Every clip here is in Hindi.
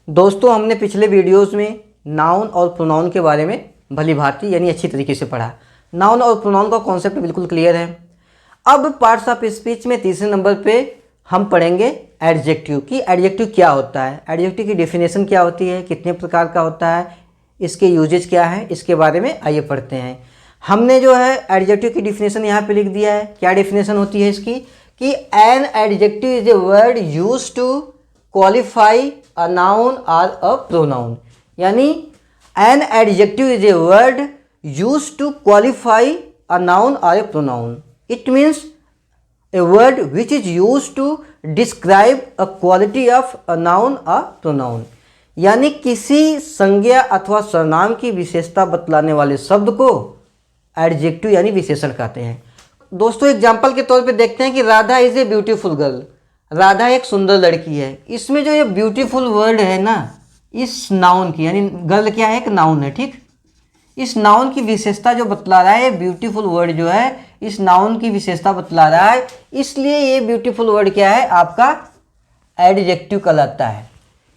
दोस्तों हमने पिछले वीडियोस में नाउन और प्रोनाउन के बारे में भली भांति यानी अच्छी तरीके से पढ़ा। नाउन और प्रोनाउन का कॉन्सेप्ट बिल्कुल क्लियर है। अब पार्ट्स ऑफ स्पीच में तीसरे नंबर पे हम पढ़ेंगे एडजेक्टिव कि एडजेक्टिव क्या होता है, एडजेक्टिव की डेफिनेशन क्या होती है, कितने प्रकार का होता है, इसके यूजेज क्या है, इसके बारे में आइए पढ़ते हैं। हमने जो है एडजेक्टिव की डेफिनेशन यहाँ पे लिख दिया है। क्या डेफिनेशन होती है इसकी कि an adjective is a word used to qualify a noun or a pronoun. यानी an adjective is a word used to qualify a noun or a pronoun. It means a word which is used to describe a quality of a noun or pronoun। यानी किसी संज्ञा अथवा सर्वनाम की विशेषता बतलाने वाले शब्द को एडजेक्टिव यानी विशेषण कहते हैं। दोस्तों एग्जाम्पल के तौर पे देखते हैं कि Radha is a beautiful girl. Radha एक सुंदर लड़की है। इसमें जो ये ब्यूटीफुल वर्ड है ना, इस नाउन की यानी गर्ल क्या है, एक नाउन है, ठीक। इस नाउन की विशेषता जो बतला रहा है, ब्यूटीफुल वर्ड जो है इस नाउन की विशेषता बतला रहा है, इसलिए ये ब्यूटीफुल वर्ड क्या है, आपका एडजेक्टिव कहलाता है।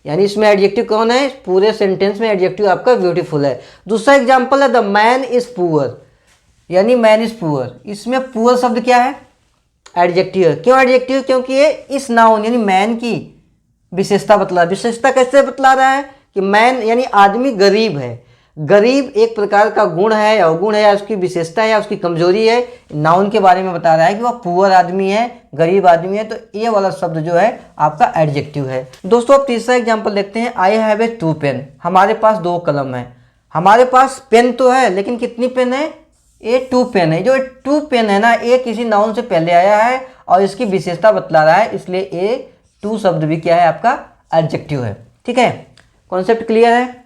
यानी इसमें एडजेक्टिव कौन है, पूरे सेंटेंस में एडजेक्टिव आपका ब्यूटीफुल है। दूसरा एग्जांपल है द मैन इज पुअर, यानी मैन इज पुअर। इसमें पुअर शब्द क्या है, एडजेक्टिव है। क्यों एडजेक्टिव, क्योंकि ये इस नाउन यानी मैन की विशेषता बतला। विशेषता कैसे बतला रहा है कि मैन यानी आदमी गरीब है। गरीब एक प्रकार का गुण है, अवगुण है, या उसकी विशेषता है या उसकी कमजोरी है। नाउन के बारे में बता रहा है कि वह पुअर आदमी है, गरीब आदमी है, तो ये वाला शब्द जो है आपका एडजेक्टिव है। दोस्तों अब तीसरा एग्जांपल देखते हैं। I have a two pen. हमारे पास दो कलम है। हमारे पास पेन तो है लेकिन कितनी पेन है, ये टू पेन है। जो टू पेन है ना, ये किसी नाउन से पहले आया है और इसकी विशेषता बतला रहा है, इसलिए ये टू शब्द भी क्या है, आपका एडजेक्टिव है। ठीक है, कॉन्सेप्ट क्लियर है।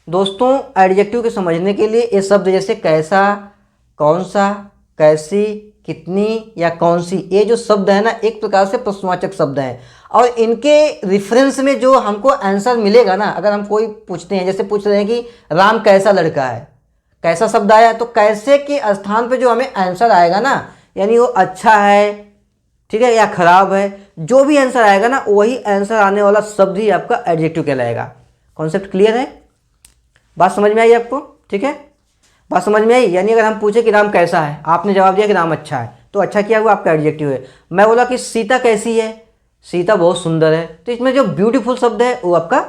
दोस्तों एडजेक्टिव के समझने के लिए ये शब्द जैसे कैसा, कौन सा, कैसी, कितनी या कौन सी, ये जो शब्द है ना एक प्रकार से प्रश्नवाचक शब्द हैं और इनके रेफरेंस में जो हमको आंसर मिलेगा ना, अगर हम कोई पूछते हैं, जैसे पूछ रहे हैं कि राम कैसा लड़का है, कैसा शब्द आया, तो कैसे के स्थान पे जो हमें आंसर आएगा ना, यानी वो अच्छा है, ठीक है, या खराब है, जो भी आंसर आएगा ना वही आंसर आने वाला शब्द ही आपका एडजेक्टिव कहलाएगा। कॉन्सेप्ट क्लियर है, बात समझ में आई आपको, ठीक है, बात समझ में आई। यानी अगर हम पूछे कि राम कैसा है, आपने जवाब दिया कि राम अच्छा है, तो अच्छा क्या हुआ, आपका एडजेक्टिव है। मैं बोला कि सीता कैसी है, सीता बहुत सुंदर है, तो इसमें जो ब्यूटीफुल शब्द है वो आपका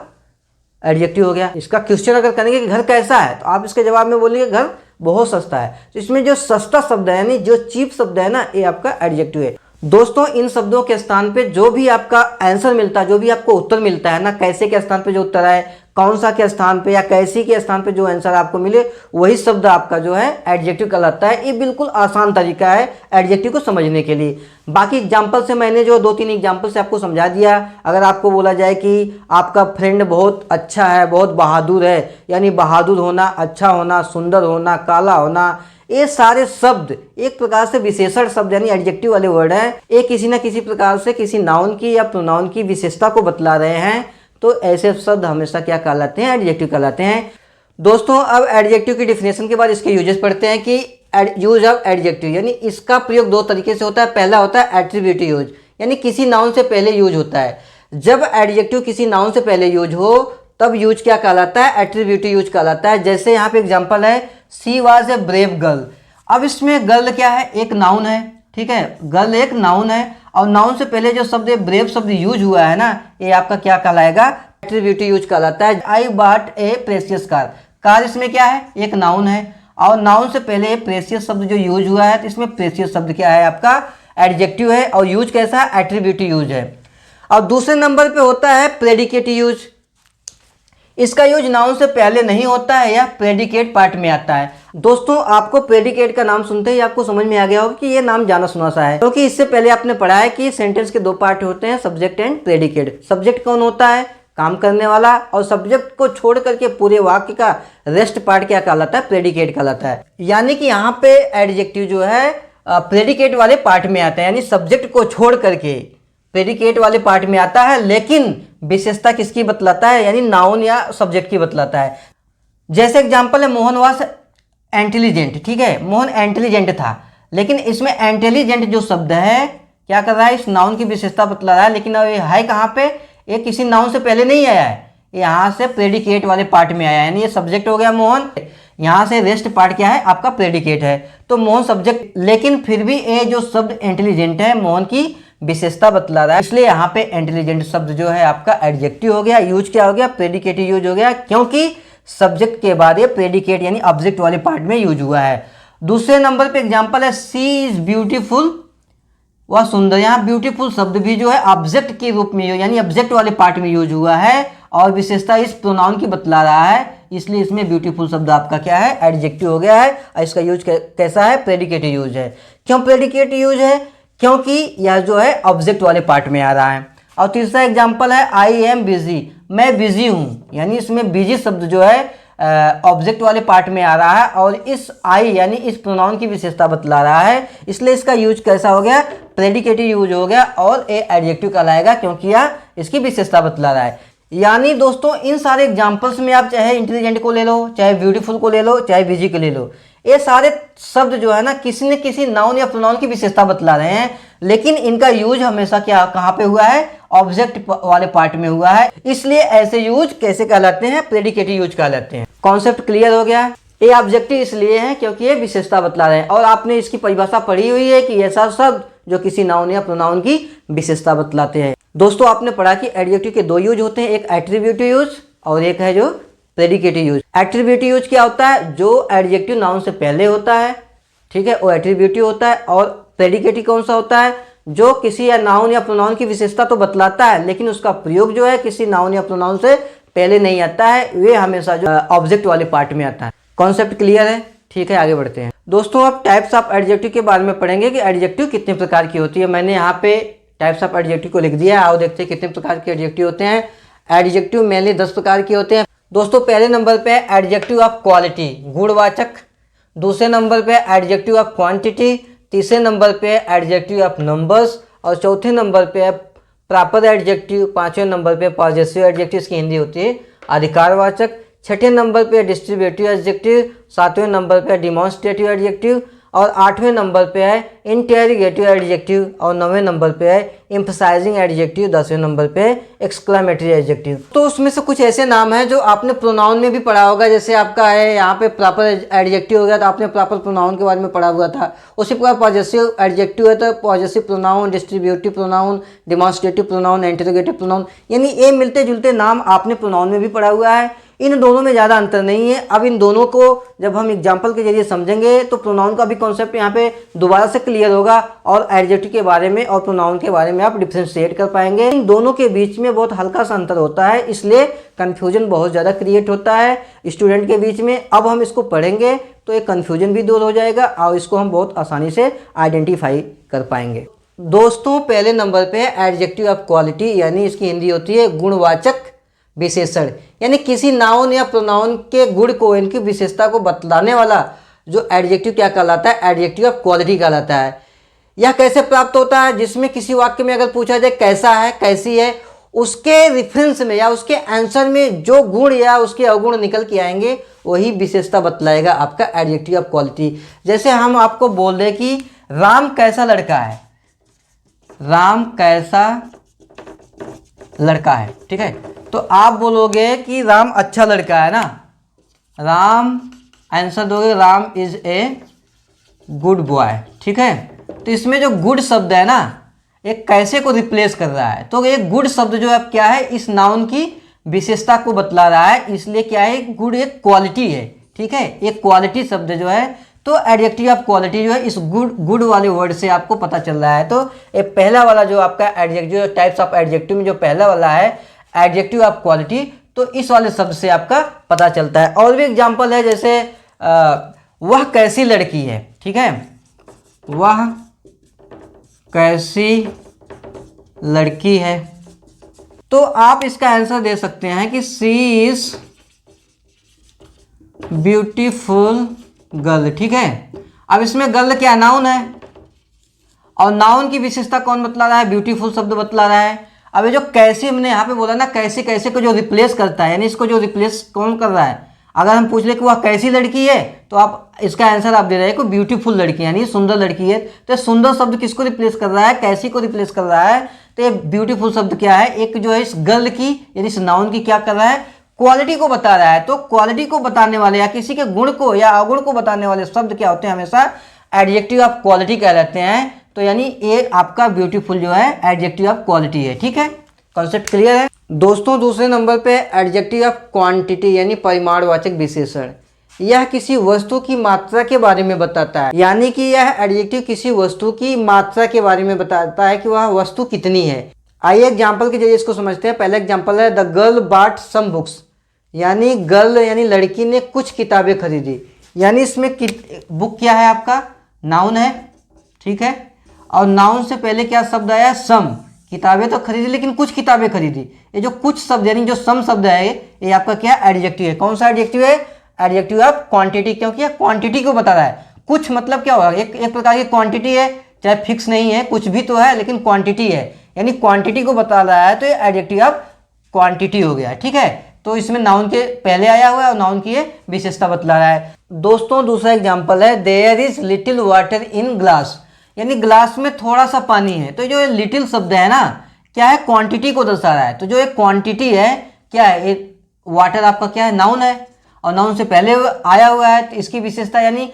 एडजेक्टिव हो गया। इसका क्वेश्चन अगर करेंगे कि घर कैसा है, तो आप इसके जवाब में बोलिए घर बहुत सस्ता है, तो इसमें जो सस्ता शब्द है यानी जो चीप शब्द है ना, ये आपका एडजेक्टिव है। दोस्तों इन शब्दों के स्थान पे जो भी आपका आंसर मिलता है, जो भी आपको उत्तर मिलता है ना, कैसे के स्थान पे जो उत्तर आए, कौन सा के स्थान पे या कैसी के स्थान पे जो आंसर आपको मिले, वही शब्द आपका जो है एडजेक्टिव कहलाता है। ये बिल्कुल आसान तरीका है एडजेक्टिव को समझने के लिए। बाकी एग्जाम्पल से मैंने जो 2-3 एग्जाम्पल से आपको समझा दिया। अगर आपको बोला जाए कि आपका फ्रेंड बहुत अच्छा है, बहुत बहादुर है, यानी बहादुर होना, अच्छा होना, सुंदर होना, काला होना, ये सारे शब्द एक प्रकार से विशेषण शब्द यानी एडजेक्टिव वाले वर्ड हैं। ये किसी न किसी प्रकार से किसी नाउन की या प्रोनाउन की विशेषता को बतला रहे हैं, तो ऐसे शब्द हमेशा क्या कहलाते हैं, एडजेक्टिव कहलाते हैं। दोस्तों अब एडजेक्टिव की डेफिनेशन के बाद इसके यूजेस पढ़ते हैं कि यूज ऑफ एडजेक्टिव, यानी इसका प्रयोग दो तरीके से होता है। पहला होता है एट्रीब्यूटिव यूज, यानी किसी नाउन से पहले यूज होता है। जब एडजेक्टिव किसी नाउन से पहले यूज हो तब यूज क्या कहलाता है, एट्रीब्यूटिव यूज कहलाता है। जैसे यहाँ पे एग्जाम्पल है सी वॉज ए ब्रेव गर्ल। अब इसमें गर्ल क्या है, एक नाउन है, ठीक है, गर्ल एक नाउन है और नाउन से पहले जो शब्द ब्रेव शब्द यूज हुआ है ना, ये आपका क्या कहलाएगा, एट्रीब्यूटिव यूज कहलाता है। I bought A precious car. Car इसमें क्या है, एक नाउन है और नाउन से पहले प्रेशियस शब्द जो यूज हुआ है, तो इसमें प्रेशियस शब्द क्या है, आपका एडजेक्टिव है और यूज कैसा है, एट्रीब्यूटिव यूज है। और दूसरे नंबर पे होता है प्रेडिकेटिव यूज। इसका यूज नाउन से पहले नहीं होता है या प्रेडिकेट पार्ट में आता है। दोस्तों आपको प्रेडिकेट का नाम सुनते ही आपको समझ में आ गया होगा कि ये नाम जाना सुना सा है, क्योंकि इससे पहले आपने पढ़ा है कि सेंटेंस के दो पार्ट होते हैं, सब्जेक्ट एंड प्रेडिकेट। सब्जेक्ट कौन होता है, काम करने वाला, और सब्जेक्ट को छोड़ करके पूरे वाक्य का रेस्ट पार्ट क्या कहलाता है, प्रेडिकेट कहलाता है। यानी कि यहाँ पे एडजेक्टिव जो है प्रेडिकेट वाले पार्ट में आता है, यानी सब्जेक्ट को छोड़ करके प्रेडिकेट वाले पार्ट में आता है, लेकिन विशेषता किसकी बतलाता है, यानी नाउन या सब्जेक्ट की बतलाता है। जैसे एग्जांपल है मोहन वाज इंटेलिजेंट, ठीक है, मोहन इंटेलिजेंट था, लेकिन इसमें इंटेलिजेंट जो शब्द है क्या कर रहा है, इस नाउन की विशेषता बतला रहा है, लेकिन अब ये है कहाँ पे, ये किसी नाउन से पहले नहीं आया है, यहाँ से प्रेडिकेट वाले पार्ट में आया, यानी ये सब्जेक्ट हो गया मोहन, यहाँ से रेस्ट पार्ट क्या है आपका प्रेडिकेट है। तो मोहन सब्जेक्ट, लेकिन फिर भी ये जो शब्द इंटेलिजेंट है मोहन की विशेषता बतला रहा है, इसलिए यहाँ पे इंटेलिजेंट शब्द जो है आपका एडजेक्टिव हो गया। यूज क्या हो गया, प्रेडिकेट यूज हो गया, क्योंकि सब्जेक्ट के बाद ये प्रेडिकेट यानी ऑब्जेक्ट वाले पार्ट में यूज हुआ है। दूसरे नंबर पे एग्जांपल है सी इज ब्यूटीफुल, वह सुंदर। यहाँ ब्यूटीफुल शब्द भी जो है ऑब्जेक्ट के रूप में यानी ऑब्जेक्ट वाले पार्ट में यूज हुआ है और विशेषता इस प्रोनाउन की बतला रहा है, इसलिए इसमें ब्यूटीफुल शब्द आपका क्या है, एडजेक्टिव हो गया है। और इसका यूज कैसा है, प्रेडिकेट यूज है। क्यों प्रेडिकेट यूज है, क्योंकि यह जो है ऑब्जेक्ट वाले पार्ट में आ रहा है। और तीसरा एग्जाम्पल है आई एम बिजी, मैं बिजी हूँ, यानी इसमें बिजी शब्द जो है ऑब्जेक्ट वाले पार्ट में आ रहा है और इस आई यानी इस प्रोनाउन की विशेषता बतला रहा है, इसलिए इसका यूज कैसा हो गया, प्रेडिकेटिव यूज हो गया और ये एडजेक्टिव कहलाएगा क्योंकि यह इसकी विशेषता बतला रहा है। यानी दोस्तों इन सारे एग्जाम्पल्स में आप चाहे इंटेलिजेंट को ले लो, चाहे ब्यूटीफुल को ले लो, चाहे बिजी को ले लो, ये सारे शब्द जो है ना किसी न किसी नाउन या प्रोनाउन की विशेषता बतला रहे हैं, लेकिन इनका यूज हमेशा क्या कहाँ पे हुआ है, ऑब्जेक्ट वाले पार्ट में हुआ है, इसलिए ऐसे यूज कैसे कहलाते हैं, प्रेडिकेटिव यूज कहलाते हैं। कॉन्सेप्ट क्लियर हो गया। ये ऑब्जेक्टिव इसलिए है क्योंकि ये विशेषता बतला रहे हैं और आपने इसकी परिभाषा पढ़ी हुई है कि ऐसा शब्द जो किसी नाउन या प्रोनाउन की विशेषता बतलाते हैं। दोस्तों आपने पढ़ा कि एडजेक्टिव के दो यूज होते हैं, एक एट्रीब्यूटिव यूज और एक है जो प्रेडिकेटिव यूज। एट्रीब्यूटिव यूज क्या होता है, जो एडजेक्टिव नाउन से पहले होता है, ठीक है, वो एट्रीब्यूटिव होता है। और प्रेडिकेटिव कौन सा होता है, जो किसी या नाउन या प्रोनाउन की विशेषता तो बतलाता है लेकिन उसका प्रयोग जो है किसी नाउन या प्रोनाउन से पहले नहीं आता है, वे हमेशा जो ऑब्जेक्ट वाले पार्ट में आता है। कॉन्सेप्ट क्लियर है, ठीक है, आगे बढ़ते हैं। दोस्तों अब टाइप्स ऑफ एडजेक्टिव के बारे में पढ़ेंगे कि एडजेक्टिव कितने प्रकार की होती है। मैंने यहाँ पे टाइप्स ऑफ एडजेक्टिव को लिख दिया है, आओ देखते हैं कितने प्रकार के एडजेक्टिव होते हैं। एडजेक्टिव मेनली 10 प्रकार के होते हैं। दोस्तों पहले नंबर पे एडजेक्टिव ऑफ क्वालिटी, गुणवाचक। दूसरे नंबर पे एडजेक्टिव ऑफ क्वांटिटी। तीसरे नंबर पे एडजेक्टिव ऑफ नंबर्स और चौथे नंबर पे प्रॉपर एडजेक्टिव। पांचवें नंबर पे पॉजेसिव एडजेक्टिव, इसकी हिंदी होती है अधिकारवाचक। छठे नंबर पे डिस्ट्रीब्यूटिव एडजेक्टिव। सातवें नंबर पे डिमॉन्स्ट्रेटिव एडजेक्टिव और आठवें नंबर पे है इंटेरोगेटिव एडजेक्टिव और नौवें नंबर पे है एम्फसाइजिंग एडजेक्टिव। 10वें नंबर पे एक्सक्लेमेटरी एडजेक्टिव। तो उसमें से कुछ ऐसे नाम हैं जो आपने प्रोनाउन में भी पढ़ा होगा, जैसे आपका है यहाँ पे प्रॉपर एडजेक्टिव हो गया तो आपने प्रॉपर प्रोनाउन के बारे में पढ़ा हुआ था। उसी प्रकार पॉजेसिव एडजेक्टिव है तो possessive pronoun, distributive pronoun, demonstrative pronoun, interrogative pronoun, यानी ये मिलते जुलते नाम आपने प्रोनाउन में भी पढ़ा हुआ है। इन दोनों में ज़्यादा अंतर नहीं है। अब इन दोनों को जब हम एग्जाम्पल के जरिए समझेंगे तो प्रोनाउन का भी कॉन्सेप्ट यहाँ पे दोबारा से क्लियर होगा और एडजेक्टिव के बारे में और प्रोनाउन के बारे में आप डिफ्रेंशिएट कर पाएंगे। इन दोनों के बीच में बहुत हल्का सा अंतर होता है, इसलिए कन्फ्यूजन बहुत ज़्यादा क्रिएट होता है स्टूडेंट के बीच में। अब हम इसको पढ़ेंगे तो एक कन्फ्यूजन भी दूर हो जाएगा और इसको हम बहुत आसानी से आइडेंटिफाई कर पाएंगे। दोस्तों पहले नंबर पे एडजेक्टिव ऑफ क्वालिटी, यानी इसकी हिंदी होती है गुणवाचक विशेषण, यानी किसी नाउन या प्रोनाउन के गुण को, इनकी विशेषता को बतलाने वाला जो एडजेक्टिव क्या कहलाता है, एडजेक्टिव ऑफ क्वालिटी कहलाता है। यह कैसे प्राप्त होता है, जिसमें किसी वाक्य में अगर पूछा जाए कैसा है, कैसी है, उसके रेफरेंस में या उसके आंसर में जो गुण या उसके अवगुण निकल के आएंगे वही विशेषता बतलाएगा आपका एडजेक्टिव ऑफ क्वालिटी। जैसे हम आपको बोल दें कि राम कैसा लड़का है, राम कैसा लड़का है, ठीक है, तो आप बोलोगे कि राम अच्छा लड़का है ना, राम आंसर दोगे Ram is a good boy, ठीक है। तो इसमें जो गुड शब्द है ना, एक कैसे को रिप्लेस कर रहा है, तो एक गुड शब्द जो है क्या है, इस नाउन की विशेषता को बतला रहा है, इसलिए क्या है, गुड एक क्वालिटी है, ठीक है, एक क्वालिटी शब्द जो है, तो एडजेक्टिव ऑफ क्वालिटी जो है इस गुड वाले वर्ड से आपको पता चल रहा है। तो ये पहला वाला जो आपका एडजेक्टिव, टाइप्स ऑफ एडजेक्टिव में जो पहला वाला है एडजेक्टिव ऑफ क्वालिटी, तो इस वाले शब्द से आपका पता चलता है। और भी एग्जांपल है, जैसे वह कैसी लड़की है, ठीक है, वह कैसी लड़की है, तो आप इसका आंसर दे सकते हैं कि सी इज ब्यूटीफुल गर्ल, ठीक है। अब इसमें गर्ल क्या नाउन है और नाउन की विशेषता कौन बतला रहा है, ब्यूटीफुल शब्द बतला रहा है। अब ये जो कैसे हमने यहाँ पे बोला ना, कैसे कैसे को जो रिप्लेस करता है, यानी इसको जो रिप्लेस कौन कर रहा है, अगर हम पूछ ले कि वह कैसी लड़की है तो आप इसका आंसर आप दे रहे हैं कि ब्यूटीफुल लड़की यानी सुंदर लड़की है। तो सुंदर शब्द किसको रिप्लेस कर रहा है, कैसी को रिप्लेस कर रहा है, तो ये ब्यूटीफुल शब्द क्या है, एक जो है इस गर्ल की यानी इस नाउन की क्या कर रहा है, क्वालिटी को बता रहा है। तो क्वालिटी को बताने वाले या किसी के गुण को या अवगुण को बताने वाले शब्द क्या होते हैं, हमेशा एडजेक्टिव ऑफ क्वालिटी कहलाते हैं। तो यानी ये आपका ब्यूटीफुल जो है एडजेक्टिव ऑफ क्वालिटी है। ठीक है, कॉन्सेप्ट क्लियर है दोस्तों। दूसरे नंबर पे एडजेक्टिव ऑफ क्वांटिटी यानी परिमाणवाचक विशेषण। यह किसी वस्तु की मात्रा के बारे में बताता है, यानी कि यह एडजेक्टिव किसी वस्तु की मात्रा के बारे में बताता है कि वह वस्तु कितनी है। आइए एग्जाम्पल के जरिए इसको समझते हैं। पहला एग्जाम्पल है the girl bought some books, यानी गर्ल यानी लड़की ने कुछ किताबें खरीदी। यानी इसमें बुक क्या है, आपका नाउन है। ठीक है, और नाउन से पहले क्या शब्द आया, सम। किताबें तो खरीदी लेकिन कुछ किताबें खरीदी। ये जो कुछ शब्द यानी जो सम शब्द है ये आपका क्या एडजेक्टिव है। कौन सा एडजेक्टिव है, एडजेक्टिव ऑफ क्वांटिटी, क्योंकि ये क्वांटिटी को बता रहा है। कुछ मतलब क्या होगा, एक प्रकार की क्वांटिटी है, चाहे फिक्स नहीं है, कुछ भी तो है लेकिन क्वांटिटी है, यानी क्वांटिटी को बता रहा है, तो ये एडजेक्टिव ऑफ क्वांटिटी हो गया। ठीक है, तो इसमें नाउन के पहले आया हुआ है और नाउन की ये विशेषता बतला रहा है। दोस्तों दूसरा एग्जाम्पल है there is little water in glass, यानी ग्लास में थोड़ा सा पानी है। तो जो ये लिटिल शब्द है ना, क्या है, क्वांटिटी को दर्शा रहा है। तो जो एक क्वांटिटी है क्या है, एक वाटर आपका क्या है, नाउन है, और नाउन से पहले आया हुआ है, तो इसकी विशेषता यानी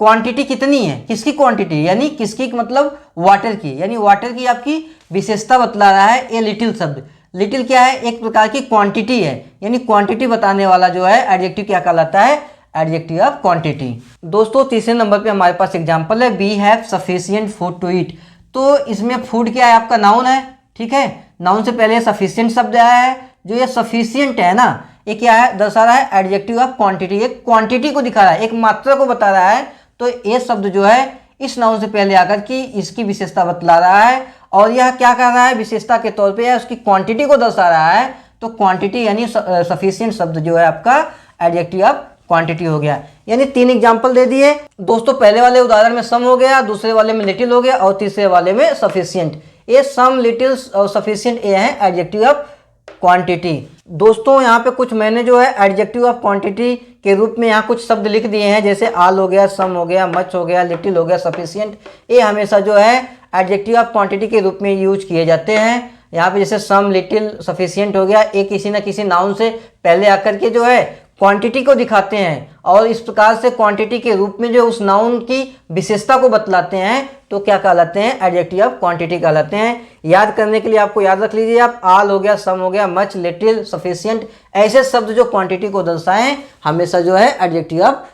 क्वांटिटी कितनी है, किसकी क्वांटिटी, यानी किसकी मतलब वाटर की, यानी वाटर की आपकी विशेषता बतला रहा है ये लिटिल शब्द। लिटिल क्या है, एक प्रकार की क्वांटिटी है, यानी क्वांटिटी बताने वाला जो है एडजेक्टिव क्या कहलाता है, एडजेक्टिव ऑफ क्वांटिटी। दोस्तों तीसरे नंबर पे हमारे पास एग्जांपल है we have sufficient food to eat. तो इसमें फूड क्या है, आपका नाउन है। ठीक है, नाउन से पहले सफिशिएंट शब्द आया है। जो ये सफिशिएंट है ना, ये क्या है, दर्शा रहा है एडजेक्टिव ऑफ क्वांटिटी, एक क्वांटिटी को दिखा रहा है, एक मात्रा को बता रहा है। तो ये शब्द जो है इस नाउन से पहले आकर के इसकी विशेषता बतला रहा है, और यह क्या कर रहा है, विशेषता के तौर पे उसकी क्वांटिटी को दर्शा रहा है। तो क्वांटिटी यानी सफिशिएंट शब्द जो है आपका एडजेक्टिव ऑफ क्वांटिटी हो गया। यानी 3 एग्जाम्पल दे दिए दोस्तों। पहले वाले उदाहरण में सम हो गया, दूसरे वाले में लिटिल हो गया, और तीसरे वाले में सफिशिएंट। ये सम, लिटिल और सफिशिएंट ये है एडजेक्टिव ऑफ क्वांटिटी। दोस्तों यहाँ पे कुछ मैंने जो है एडजेक्टिव ऑफ क्वांटिटी के रूप में यहाँ कुछ शब्द लिख दिए हैं, जैसे आल हो गया, सम हो गया, मच हो गया, लिटिल हो गया, सफिशिएंट। ये हमेशा जो है एडजेक्टिव ऑफ क्वांटिटी के रूप में यूज किए जाते हैं। यहाँ पे जैसे सम, लिटिल, सफिशिएंट हो गया, ये किसी न किसी नाउन से पहले आकर के जो है क्वांटिटी को दिखाते हैं, और इस प्रकार से क्वांटिटी के रूप में जो उस नाउन की विशेषता को बतलाते हैं, तो क्या कहलाते हैं, एडजेक्टिव ऑफ क्वांटिटी कहलाते हैं। याद करने के लिए आपको याद रख लीजिए आप, आल हो गया, सम हो गया, मच, लिटिल, सफिशिएंट, ऐसे शब्द जो क्वांटिटी को दर्शाएं हमेशा जो है एडजेक्टिव ऑफ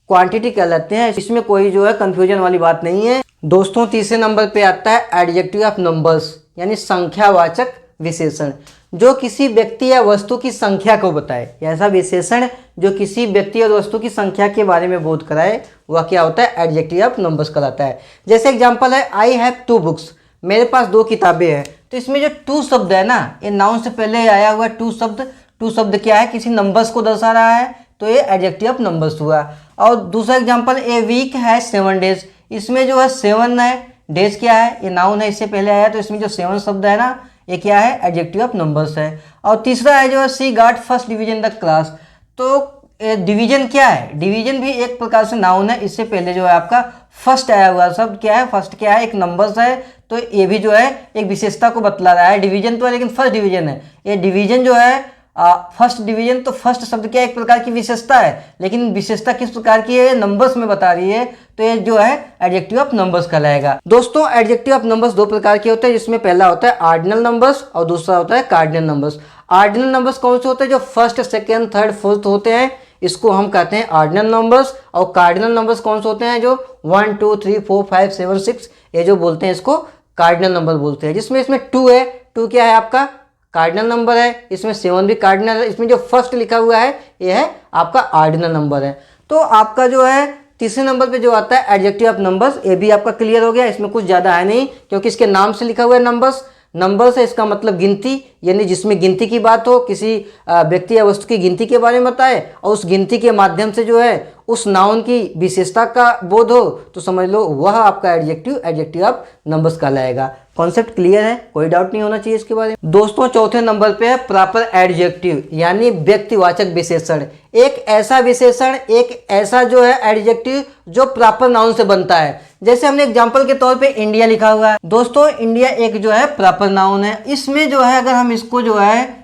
क्वांटिटी कहलाते हैं। इसमें कोई जो है कंफ्यूजन वाली बात नहीं है। दोस्तों तीसरे नंबर पे आता है एडजेक्टिव ऑफ नंबर्स, यानी संख्यावाचक विशेषण, जो किसी व्यक्ति या वस्तु की संख्या को बताए। ऐसा विशेषण जो किसी व्यक्ति और वस्तु की संख्या के बारे में बोध कराए, वह क्या होता है, एडजेक्टिव ऑफ नंबर्स कहलाता है। जैसे एग्जांपल है आई हैव 2 बुक्स, मेरे पास 2 किताबें हैं। तो इसमें जो 2 शब्द है ना, ये नाउन से पहले आया हुआ 2 शब्द। 2 शब्द क्या है, किसी नंबर्स को दर्शा रहा है, तो ये एडजेक्टिव ऑफ नंबर्स हुआ। और दूसरा एग्जाम्पल ए वीक है 7 डेज, इसमें जो है 7 है, डेज क्या है, ये नाउन है, इससे पहले आया, तो इसमें जो 7 शब्द है ना, ये क्या है, एडजेक्टिव ऑफ नंबर्स है। और तीसरा है जो है she got first division the class. तो डिवीजन क्या है, डिवीजन भी एक प्रकार से नाउन है, इससे पहले जो है आपका फर्स्ट आया हुआ शब्द क्या है, फर्स्ट क्या है, एक नंबर्स है। तो ये भी जो है एक विशेषता को बतला रहा है। डिवीजन तो है लेकिन फर्स्ट डिवीजन है, ये डिवीजन जो है फर्स्ट डिवीजन। तो फर्स्ट शब्द क्या एक प्रकार की विशेषता है, लेकिन विशेषता किस प्रकार की है, नंबर्स में बता रही है, तो ये जो है एडजेक्टिव ऑफ नंबर्स कहलाएगा। दोस्तों एडजेक्टिव ऑफ नंबर्स 2 प्रकार के होते हैं, जिसमें पहला होता है ऑर्डिनल नंबर्स और दूसरा होता है कार्डिनल नंबर्स। ऑर्डिनल नंबर्स कौन से होते हैं, जो फर्स्ट, सेकेंड, थर्ड, फोर्थ होते हैं, इसको हम कहते हैं ऑर्डिनल नंबर्स। और कार्डिनल नंबर्स कौन से होते हैं, जो 1 2 3 4 5 7 6 ये जो बोलते हैं, इसको कार्डिनल नंबर बोलते हैं। जिसमें इसमें 2 है, 2 क्या है आपका कार्डिनल नंबर है, इसमें 7 भी कार्डिनल है, इसमें जो फर्स्ट लिखा हुआ है ये है आपका ऑर्डिनल नंबर है। तो आपका जो है तीसरे नंबर पे जो आता है एडजेक्टिव ऑफ नंबर्स, ये भी आपका क्लियर हो गया। इसमें कुछ ज़्यादा है नहीं, क्योंकि इसके नाम से लिखा हुआ है नंबर्स। नंबर्स है, इसका मतलब गिनती, यानी जिसमें गिनती की बात हो, किसी व्यक्ति या वस्तु की गिनती के बारे में बताए, और उस गिनती के माध्यम से जो है उस नाउन की विशेषता का बोध हो तो समझ लो वह आपका एडजेक्टिव ऑफ नंबर्स कहलाएगा। कॉन्सेप्ट क्लियर है, कोई डाउट नहीं होना चाहिए इसके बारे में। दोस्तों चौथे नंबर पे है प्रॉपर एडजेक्टिव यानी व्यक्तिवाचक विशेषण। एक ऐसा विशेषण, एक ऐसा जो है एडजेक्टिव जो प्रॉपर नाउन से बनता है। जैसे हमने एग्जांपल के तौर पे इंडिया लिखा हुआ है। दोस्तों इंडिया एक जो है प्रॉपर नाउन है। इसमें जो है अगर हम इसको जो है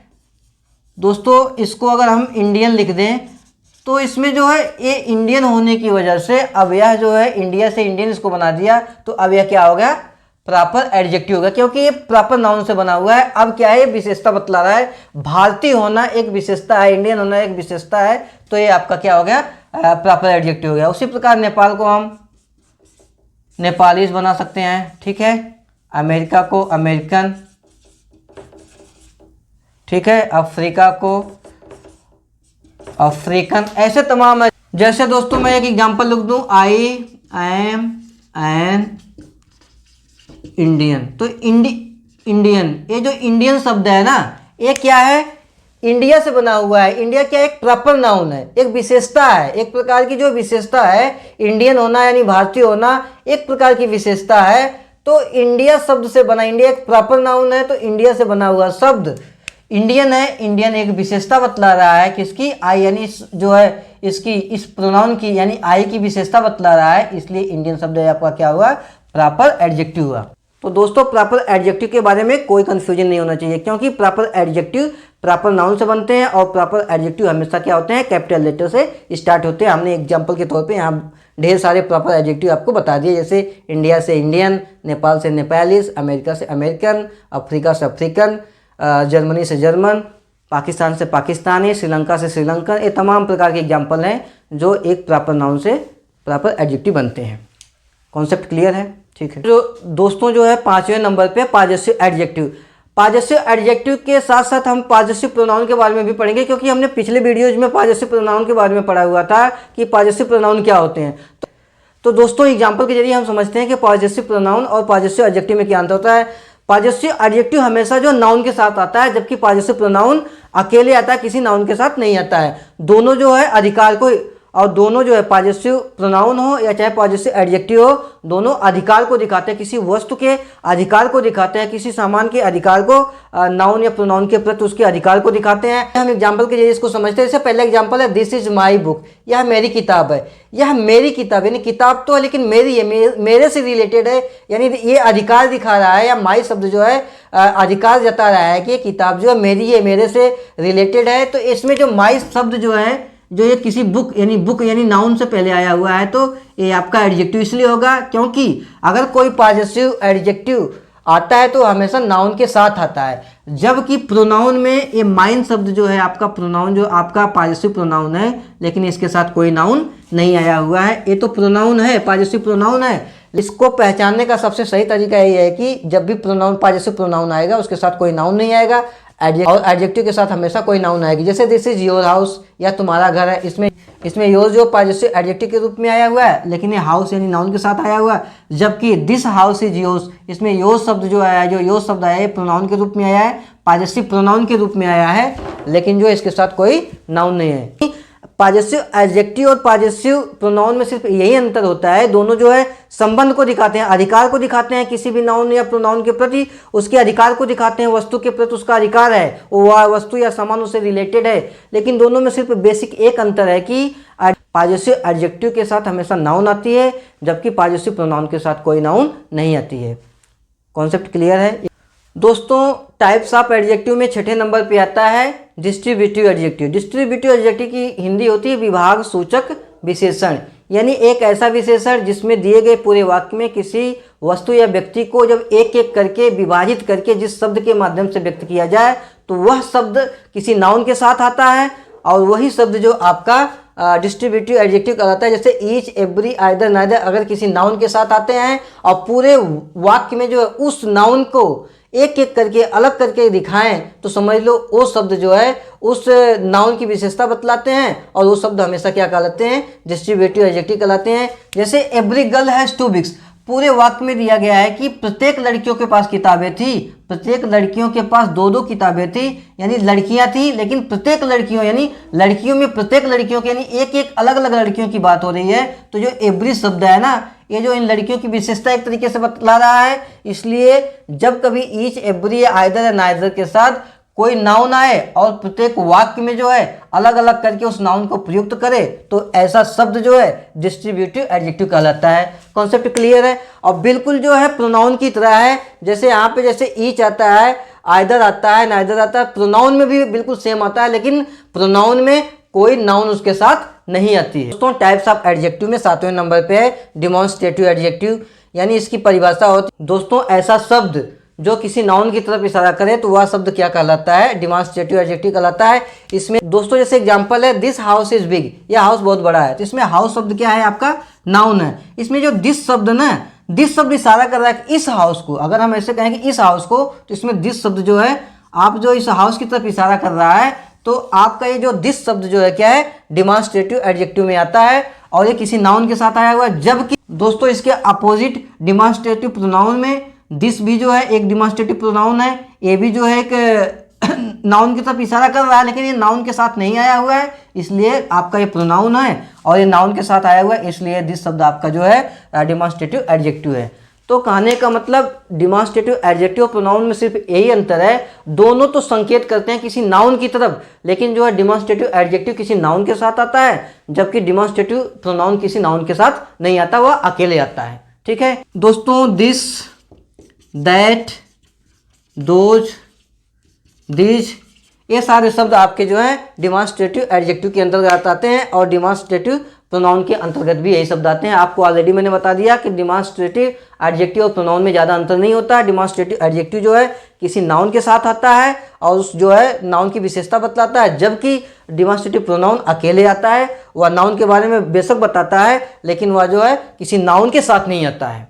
दोस्तों इसको अगर हम इंडियन लिख दें तो इसमें जो है ये इंडियन होने की वजह से अब यह जो है इंडिया से इंडियन इसको बना दिया तो अब यह क्या हो गया, प्रॉपर एडजेक्टिव होगा क्योंकि ये प्रॉपर नाउन से बना हुआ है। अब क्या है, ये विशेषता बतला रहा है। भारतीय होना एक विशेषता है, इंडियन होना एक विशेषता है, तो ये आपका क्या हो गया, प्रॉपर एडजेक्टिव हो गया। उसी प्रकार नेपाल को हम नेपालीज बना सकते हैं, ठीक है। अमेरिका को अमेरिकन, ठीक है। अफ्रीका को अफ्रीकन, ऐसे तमाम है। जैसे दोस्तों मैं एक एग्जांपल लिख दूं, आई एम एन इंडियन, तो इंडियन, ये जो इंडियन शब्द है ना, ये क्या है, इंडिया से बना हुआ है। इंडिया क्या है, एक प्रॉपर नाउन है, एक विशेषता है, एक प्रकार की जो विशेषता है। इंडियन होना यानी भारतीय होना एक प्रकार की विशेषता है। तो इंडिया शब्द से बना, इंडिया एक प्रॉपर नाउन है तो इंडिया से बना हुआ शब्द इंडियन है। इंडियन एक विशेषता बतला रहा है किसकी, आई, यानी जो है इसकी, इस प्रोनाउन की यानी आई की विशेषता बतला रहा है, इसलिए इंडियन शब्द आपका क्या हुआ, प्रॉपर एडजेक्टिव हुआ। तो दोस्तों प्रॉपर एडजेक्टिव के बारे में कोई कंफ्यूजन नहीं होना चाहिए क्योंकि प्रॉपर एडजेक्टिव प्रॉपर नाउन से बनते हैं और प्रॉपर एडजेक्टिव हमेशा क्या होते हैं, कैपिटल लेटर से स्टार्ट होते हैं। हमने एग्जांपल के तौर पे यहाँ ढेर सारे प्रॉपर एडजेक्टिव आपको बता दिए, जैसे इंडिया से इंडियन, नेपाल से नेपालीज, अमेरिका से अमेरिकन, अफ्रीका से अफ्रीकन, जर्मनी से जर्मन, पाकिस्तान से पाकिस्तानी, श्रीलंका से श्रीलंकन। ये तमाम प्रकार के एग्जाम्पल हैं जो एक प्रॉपर नाउन से प्रॉपर एडजेक्टिव बनते हैं। कॉन्सेप्ट क्लियर है, ठीक है। जो दोस्तों जो है 5वें नंबर पे पॉजेसिव एडजेक्टिव। पॉजेसिव एडजेक्टिव के साथ साथ हम पॉजेसिव प्रोनाउन के बारे में भी पढ़ेंगे क्योंकि हमने पिछले वीडियोज में पॉजेसिव प्रोनाउन के बारे में पढ़ा हुआ था कि पॉजेसिव प्रोनाउन क्या होते हैं। तो दोस्तों एग्जाम्पल के जरिए हम समझते हैं कि पॉजेसिव प्रोनाउन और पॉजेसिव एडजेक्टिव में क्या अंतर होता है। पॉजेसिव एडजेक्टिव हमेशा जो नाउन के साथ आता है, जबकि पॉजेसिव प्रोनाउन अकेले आता है, किसी नाउन के साथ नहीं आता है। दोनों जो है अधिकार को, और दोनों जो है पॉजेसिव प्रोनाउन हो या चाहे पॉजेसिव एडजेक्टिव हो, दोनों अधिकार को दिखाते हैं, किसी वस्तु के अधिकार को दिखाते हैं, किसी सामान के अधिकार को, नाउन या प्रोनाउन के प्रति उसके अधिकार को दिखाते हैं। हम एग्जांपल के जरिए इसको समझते हैं। जैसे पहला एग्जांपल है, दिस इज माई बुक, यह मेरी किताब है। यह मेरी किताब यानी किताब तो है लेकिन मेरी है, मेरे से रिलेटेड है, यानी ये अधिकार दिखा रहा है, या माई शब्द जो है अधिकार जता रहा है कि ये किताब जो है मेरी है, मेरे से रिलेटेड है। तो इसमें जो माई शब्द जो है, जो ये किसी बुक यानी नाउन से पहले आया हुआ है, तो ये आपका एडजेक्टिव इसलिए होगा क्योंकि अगर कोई पॉजेसिव एडजेक्टिव आता है तो हमेशा नाउन के साथ आता है, जबकि प्रोनाउन में ये माइन शब्द जो है आपका प्रोनाउन, जो आपका पॉजेसिव प्रोनाउन है, लेकिन इसके साथ कोई नाउन नहीं आया हुआ है। ये तो प्रोनाउन है, पॉजेसिव प्रोनाउन है। इसको पहचानने का सबसे सही तरीका यही है कि जब भी प्रोनाउन पॉजेसिव प्रोनाउन आएगा उसके साथ कोई नाउन नहीं आएगा, और एडजेक्टिव के साथ हमेशा कोई नाउन आएगी। जैसे दिस इज योर हाउस, या तुम्हारा घर है, इसमें योर जो पॉजेसिव एडजेक्टिव के रूप में आया हुआ है, लेकिन ये हाउस यानी नाउन के साथ आया हुआ है। जबकि दिस हाउस इज योर्स, इसमें योर्स शब्द जो आया है, जो योर्स शब्द आया है, प्रोनाउन के रूप में आया है, पॉजेसिव प्रोनाउन के रूप में आया है, लेकिन जो इसके साथ कोई नाउन नहीं है। पॉजेसिव एडजेक्टिव और पॉजेसिव प्रोनाउन में सिर्फ यही अंतर होता है, दोनों जो है संबंध को दिखाते हैं, अधिकार को दिखाते हैं, किसी भी नाउन या प्रोनाउन के प्रति उसके अधिकार को दिखाते हैं, वस्तु के प्रति उसका अधिकार है, वह वस्तु या सामान उससे रिलेटेड है। लेकिन दोनों में सिर्फ बेसिक एक अंतर है कि पॉजेसिव एडजेक्टिव के साथ हमेशा नाउन आती है, जबकि पॉजेसिव प्रोनाउन के साथ कोई नाउन नहीं आती है। कॉन्सेप्ट क्लियर है दोस्तों। टाइप्स ऑफ एडजेक्टिव में 6ठे नंबर पे आता है डिस्ट्रीब्यूटिव एडजेक्टिव। डिस्ट्रीब्यूटिव एडजेक्टिव की हिंदी होती है विभाग सूचक विशेषण, यानी एक ऐसा विशेषण जिसमें दिए गए पूरे वाक्य में किसी वस्तु या व्यक्ति को जब एक एक करके विभाजित करके जिस शब्द के माध्यम से व्यक्त किया जाए तो वह शब्द किसी नाउन के साथ आता है, और वही शब्द जो आपका डिस्ट्रीब्यूटिव एडजेक्टिव कहलाता है। जैसे ईच, एवरी, आइदर, नाइदर अगर किसी नाउन के साथ आते हैं और पूरे वाक्य में जो है उस नाउन को एक एक करके अलग करके दिखाएं तो समझ लो वो शब्द जो है उस नाउन की विशेषता बतलाते हैं, और वो शब्द हमेशा क्या कहलाते हैं, डिस्ट्रीब्यूटिव एडजेक्टिव कहलाते हैं। जैसे एवरी गर्ल हैज 2 बिग्स, पूरे वाक्य में दिया गया है कि प्रत्येक लड़कियों के पास किताबें थी, प्रत्येक लड़कियों के पास दो दो किताबें थी, यानी लड़कियां थी लेकिन प्रत्येक लड़कियों यानी लड़कियों में प्रत्येक लड़कियों के यानी एक एक अलग अलग लड़कियों की बात हो रही है। तो जो एवरी शब्द है ना, ये जो इन लड़कियों की विशेषता एक तरीके से बतला रहा है। इसलिए जब कभी ईच, एवरी, आइदर या नाइदर के साथ कोई नाउन आए और प्रत्येक वाक्य में जो है अलग अलग करके उस नाउन को प्रयुक्त करे तो ऐसा शब्द जो है डिस्ट्रीब्यूटिव एडजेक्टिव कहलाता है। कॉन्सेप्ट क्लियर है। और बिल्कुल जो है प्रोनाउन की तरह है, जैसे यहाँ पे जैसे ईच आता है, आइदर आता है, नाइदर आता है, प्रोनाउन में भी बिल्कुल सेम आता है, लेकिन प्रोनाउन में कोई नाउन उसके साथ नहीं आती है। दोस्तों टाइप्स ऑफ एडजेक्टिव में 7वें नंबर पे है डिमॉन्स्ट्रेटिव एडजेक्टिव, यानी इसकी परिभाषा होती है दोस्तों ऐसा शब्द जो किसी नाउन की तरफ इशारा करे तो वह शब्द क्या कहलाता है, डिमॉन्स्ट्रेटिव एडजेक्टिव कहलाता है। इसमें दोस्तों जैसे एग्जांपल है दिस हाउस इज बिग, यह हाउस बहुत बड़ा है, तो इसमें हाउस शब्द क्या है आपका नाउन है। इसमें जो दिस शब्द ना, दिस शब्द इशारा कर रहा है कि इस हाउस को, अगर हम ऐसे कहें कि इस हाउस को, तो इसमें दिस शब्द जो है आप जो इस हाउस की तरफ इशारा कर रहा है तो आपका ये जो दिस शब्द जो है क्या है, डिमॉन्स्ट्रेटिव एडजेक्टिव में आता है और ये किसी नाउन के साथ आया हुआ है। जबकि दोस्तों इसके अपोजिट डिमॉन्स्ट्रेटिव प्रोनाउन में दिस भी जो है एक डिमॉन्स्ट्रेटिव प्रोनाउन है, ये भी जो है एक नाउन की तरफ इशारा कर रहा है, लेकिन ये नाउन के साथ नहीं आया हुआ है, इसलिए आपका ये प्रोनाउन है और ये नाउन के साथ आया हुआ है, इसलिए दिस शब्द आपका जो है डिमॉन्स्ट्रेटिव एडजेक्टिव है। तो कहने का मतलब डिमॉन्स्ट्रेटिव एडजेक्टिव और प्रोनाउन में सिर्फ यही अंतर है, दोनों तो संकेत करते हैं किसी नाउन की तरफ, लेकिन जो है डिमॉन्स्ट्रेटिव एडजेक्टिव किसी नाउन के साथ आता है, जबकि डिमॉन्स्ट्रेटिव प्रोनाउन किसी नाउन के साथ नहीं आता, वह अकेले आता है। ठीक है दोस्तों, दिस, दैट, दोज, दीज, ये सारे शब्द आपके जो है डिमॉन्स्ट्रेटिव एडजेक्टिव के अंतर्गत आते हैं और डिमॉन्स्ट्रेटिव प्रोनाउन के अंतर्गत भी यही शब्द आते हैं। आपको ऑलरेडी मैंने बता दिया कि डिमॉन्स्ट्रेटिव एडजेक्टिव और प्रोनाउन में ज़्यादा अंतर नहीं होता है। डिमॉन्स्ट्रेटिव एडजेक्टिव जो है किसी नाउन के साथ आता है और उस जो है नाउन की विशेषता बतलाता है, जबकि डिमॉन्स्ट्रेटिव प्रोनाउन अकेले आता है, वह नाउन के बारे में बेशक बताता है लेकिन वह जो है किसी नाउन के साथ नहीं आता है।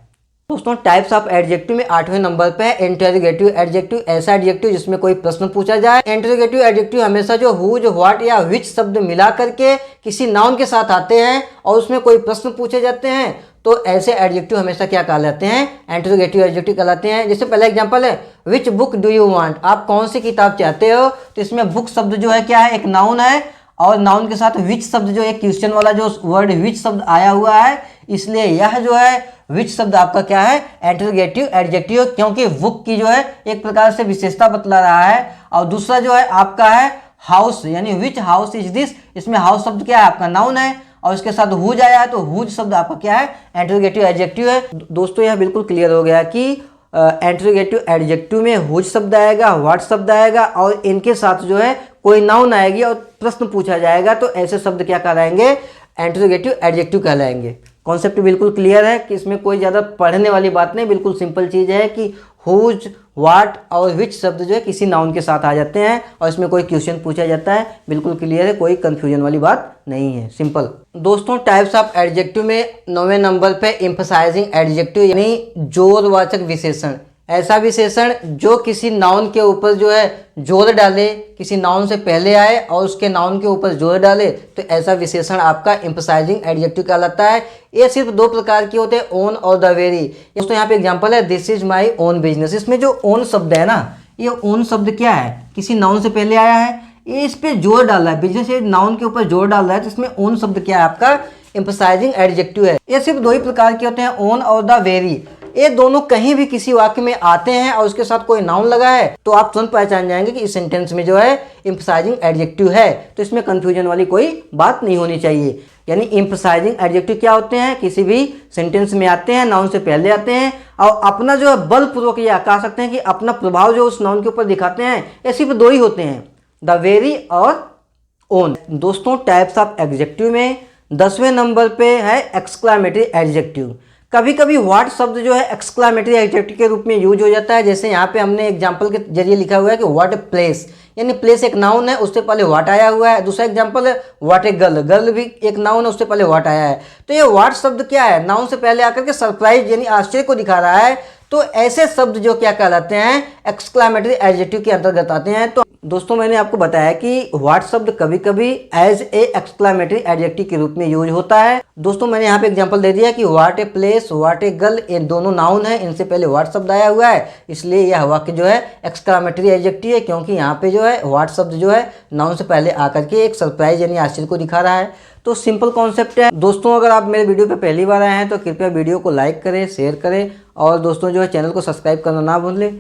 दोस्तों टाइप्स ऑफ एडजेक्टिव में 8वें नंबर पे है इंटरोगेटिव एडजेक्टिव, ऐसा एडजेक्टिव जिसमें कोई प्रश्न पूछा जाए। इंटरोगेटिव एडजेक्टिव हमेशा जो हुज, व्हाट या विच शब्द मिला करके किसी नाउन के साथ आते हैं और उसमें कोई प्रश्न पूछे जाते हैं तो ऐसे एडजेक्टिव हमेशा क्या कहलाते हैं, इंटरोगेटिव एडजेक्टिव कहलाते हैं। जैसे पहला एग्जांपल है which book do you want, आप कौन सी किताब चाहते हो, तो इसमें बुक शब्द जो है क्या है, एक नाउन है और नाउन के साथ विच शब्द जो एक क्वेश्चन वाला जो वर्ड विच शब्द आया हुआ है, इसलिए यह जो है विच शब्द आपका क्या है, इंटरोगेटिव एडजेक्टिव, क्योंकि बुक की जो है एक प्रकार से विशेषता बतला रहा है। और दूसरा जो है आपका है हाउस, यानी विच हाउस इज दिस, इसमें हाउस शब्द क्या है आपका नाउन है और इसके साथ हुज आया है तो हुज शब्द आपका क्या है, इंटरोगेटिव एडजेक्टिव है। दोस्तों यह बिल्कुल क्लियर हो गया कि इंटरोगेटिव एडजेक्टिव में हुज शब्द आएगा, व्हाट शब्द आएगा और इनके साथ जो है कोई नाउन आएगी और प्रश्न पूछा जाएगा तो ऐसे शब्द क्या कहलाएंगे, इंटरोगेटिव एडजेक्टिव कहलाएंगे। कॉन्सेप्ट बिल्कुल क्लियर है कि इसमें कोई ज़्यादा पढ़ने वाली बात नहीं, बिल्कुल सिंपल चीज़ है कि हुज, व्हाट और विच शब्द जो है किसी नाउन के साथ आ जाते हैं और इसमें कोई क्वेश्चन पूछा जाता है, बिल्कुल क्लियर है, कोई कंफ्यूजन वाली बात नहीं है, सिंपल। दोस्तों टाइप्स ऑफ एडजेक्टिव में 9वें नंबर पे एम्फसाइजिंग एडजेक्टिव यानी जोरवाचक विशेषण, ऐसा विशेषण जो किसी नाउन के ऊपर जो है जोर डाले, किसी नाउन से पहले आए और उसके नाउन के ऊपर जोर डाले, तो ऐसा विशेषण आपका एम्फसाइजिंग एडजेक्टिव कहलाता है। ये सिर्फ दो प्रकार के होते हैं, ओन और द वेरी। दोस्तों यहाँ पे एग्जांपल है this is my own business, इसमें जो ओन शब्द है ना, ये ओन शब्द क्या है, किसी नाउन से पहले आया है, ये इस पर जोर डाला है, बिजनेस ये नाउन के ऊपर जोर डाल रहा है, तो इसमें ओन शब्द क्या है आपका, एम्फसाइजिंग एडजेक्टिव है। ये सिर्फ दो ही प्रकार के होते हैं, ओन और द वेरी। ये दोनों कहीं भी किसी वाक्य में आते हैं और उसके साथ कोई नाउन लगा है तो आप तुरंत पहचान जाएंगे कि इस सेंटेंस में जो है एम्फसाइजिंग एडजेक्टिव है, तो इसमें कंफ्यूजन वाली कोई बात नहीं होनी चाहिए। यानी एम्फसाइजिंग एडजेक्टिव क्या होते हैं, किसी भी सेंटेंस में आते हैं, नाउन से पहले आते हैं और अपना जो है बलपूर्वक या कह सकते हैं कि अपना प्रभाव जो उस नाउन के ऊपर दिखाते हैं, ये सिर्फ दो ही होते हैं, द वेरी और ओन। दोस्तों टाइप्स ऑफ एडजेक्टिव में 10वें नंबर पे है एक्सक्लामेटरी एडजेक्टिव। कभी कभी व्हाट शब्द जो है एक्सक्लामेटरी एडजेक्टिव के रूप में यूज हो जाता है, जैसे यहाँ पे हमने एग्जांपल के जरिए लिखा हुआ है कि व्हाट ए प्लेस, यानी प्लेस एक नाउन है, उससे पहले व्हाट आया हुआ है। दूसरा एग्जांपल है व्हाट ए गर्ल, गर्ल भी एक नाउन है, उससे पहले व्हाट आया है। तो ये व्हाट शब्द क्या है, नाउन से पहले आकर के सरप्राइज यानी आश्चर्य को दिखा रहा है, तो ऐसे शब्द जो क्या कहलाते हैं, एक्सक्लामेटरी एडजेक्टिव के अंतर्गत आते हैं। तो दोस्तों मैंने आपको बताया कि व्हाट शब्द कभी कभी एज ए एक्सक्लामेटरी एडजेक्टिव के रूप में यूज होता है। दोस्तों मैंने यहाँ पे एग्जांपल दे दिया कि what a place, what a girl, ये दोनों नाउन है, इनसे पहले व्हाट शब्द आया हुआ है, इसलिए यह वाक्य जो है एक्सक्लामेटरी एडजेक्टिव है, क्योंकि यहाँ पे जो है व्हाट शब्द जो है नाउन से पहले आकर के एक सरप्राइज यानी आश्चर्य को दिखा रहा है। तो सिंपल कॉन्सेप्ट है दोस्तों। अगर आप मेरे वीडियो पे पहली बार आए हैं तो कृपया वीडियो को लाइक करें, शेयर करें और दोस्तों जो है चैनल को सब्सक्राइब करना ना भूलें।